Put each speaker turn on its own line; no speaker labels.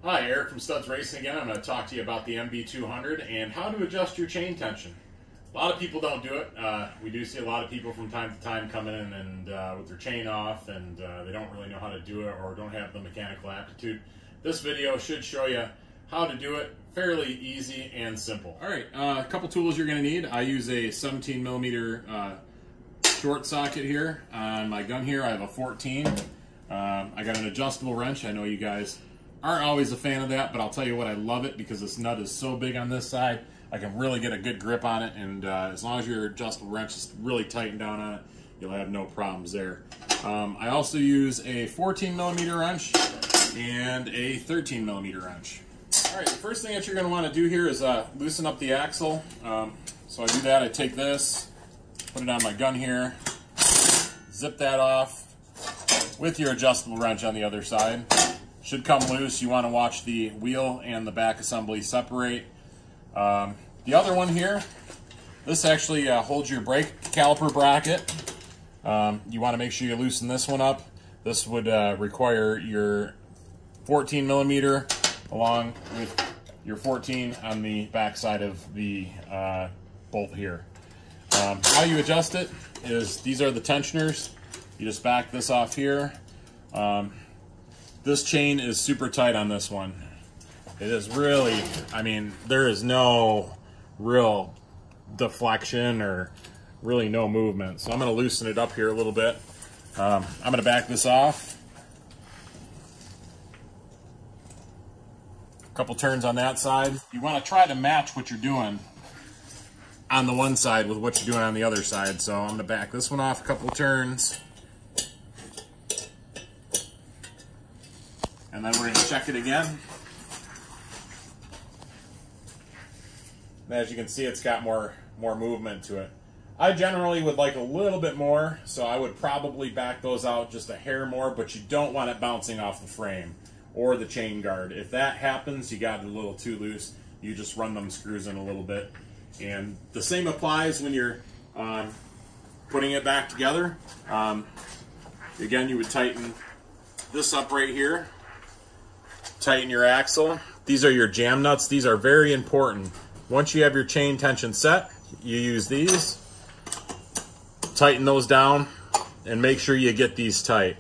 Hi, Eric from Studs Racing again. I'm going to talk to you about the MB200 and how to adjust your chain tension. A lot of people don't do it. We do see a lot of people from time to time coming in and with their chain off, and they don't really know how to do it or don't have the mechanical aptitude. This video should show you how to do it fairly easy and simple. All right, a couple tools you're going to need. I use a 17 millimeter short socket here. On my gun here I have a 14. I got an adjustable wrench. I know you guys aren't always a fan of that, but I'll tell you what, I love it because this nut is so big on this side. I can really get a good grip on it, and as long as your adjustable wrench is really tightened down on it, you'll have no problems there. I also use a 14 millimeter wrench and a 13 millimeter wrench. All right, the first thing that you're going to want to do here is loosen up the axle. So I do that. I take this, put it on my gun here, zip that off with your adjustable wrench on the other side. Should come loose. You want to watch the wheel and the back assembly separate. The other one here, this actually holds your brake caliper bracket. You want to make sure you loosen this one up. This would require your 14 millimeter along with your 14 on the back side of the bolt here. How you adjust it is, these are the tensioners. You just back this off here. This chain is super tight on this one. It is really, I mean, there is no real deflection or really no movement. So I'm going to loosen it up here a little bit. I'm going to back this off. A couple turns on that side. You want to try to match what you're doing on the one side with what you're doing on the other side. So I'm going to back this one off a couple turns. And then we're going to check it again. And as you can see, it's got more movement to it. I generally would like a little bit more, so I would probably back those out just a hair more, but you don't want it bouncing off the frame or the chain guard. If that happens, you got it a little too loose, you just run them screws in a little bit. And the same applies when you're putting it back together. Again, you would tighten this up right here. Tighten your axle. These are your jam nuts. These are very important. Once you have your chain tension set, you use these. Tighten those down and make sure you get these tight.